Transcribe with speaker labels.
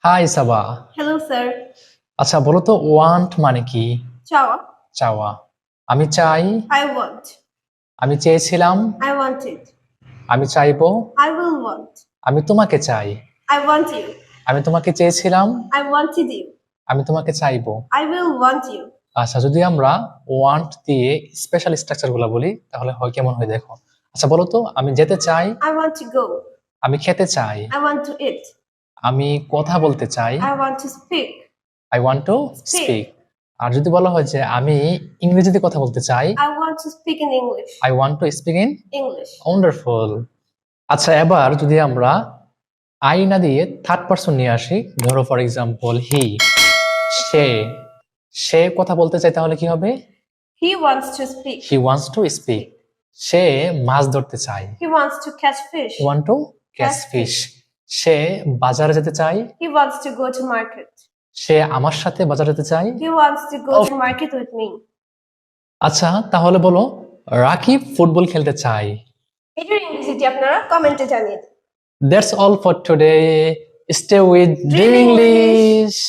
Speaker 1: High সাবা।
Speaker 2: Hello, sir.
Speaker 1: আচ্ছা বলো তো ওয়ান্ট মানে কি?
Speaker 2: Chawa.
Speaker 1: চাওয়া। আমি চাই,
Speaker 2: I want.
Speaker 1: আমি চেয়েছিলাম,
Speaker 2: I wanted.
Speaker 1: আমি চাইবো,
Speaker 2: I will want.
Speaker 1: আমি তোমাকে চাই,
Speaker 2: I want you.
Speaker 1: আমি তোমাকে চেয়েছিলাম,
Speaker 2: I wanted you.
Speaker 1: আমি তোমাকে চাইবো।
Speaker 2: I will want you.
Speaker 1: আচ্ছা যদি আমরা ওয়ান্ট দিয়ে স্পেশাল স্ট্রাকচার গুলা বলি তাহলে হয় কেমন হয় দেখো। আচ্ছা বলো তো আমি যেতে চাই,
Speaker 2: I want to go.
Speaker 1: আমি খেতে চাই,
Speaker 2: I want to eat.
Speaker 1: আমি কথা বলতে চাই,
Speaker 2: I want to speak.
Speaker 1: I want to speak. আর যদি বলা হয় যে আমি ইংরেজিতে কথা বলতে চাই,
Speaker 2: I want to speak in English.
Speaker 1: I want to speak in
Speaker 2: English.
Speaker 1: Wonderful. আচ্ছা এবার যদি আমরা আই না দিয়ে থার্ড পারসন নিয়ে আসি, ধরো ফর এক্সাম্পল হি, সে, সে কথা বলতে চাই তাহলে কি হবে?
Speaker 2: He wants to speak.
Speaker 1: He wants to speak. সে মাছ ধরতে চায়,
Speaker 2: He wants to catch fish.
Speaker 1: He want to catch
Speaker 2: Catch
Speaker 1: fish.
Speaker 2: fish.
Speaker 1: সে বাজারে যেতে চায়,
Speaker 2: He wants to go to market.
Speaker 1: সে আমার সাথে বাজারে যেতে চায়।
Speaker 2: He wants to go to market with me.
Speaker 1: আচ্ছা তাহলে বলো রাকিব ফুটবল খেলতে চায়।
Speaker 2: এটার ইংরেজিটি আপনারা কমেন্টে জানিয়ে দিন।
Speaker 1: That's all for today. Stay with Dream
Speaker 2: Dream English.
Speaker 1: English.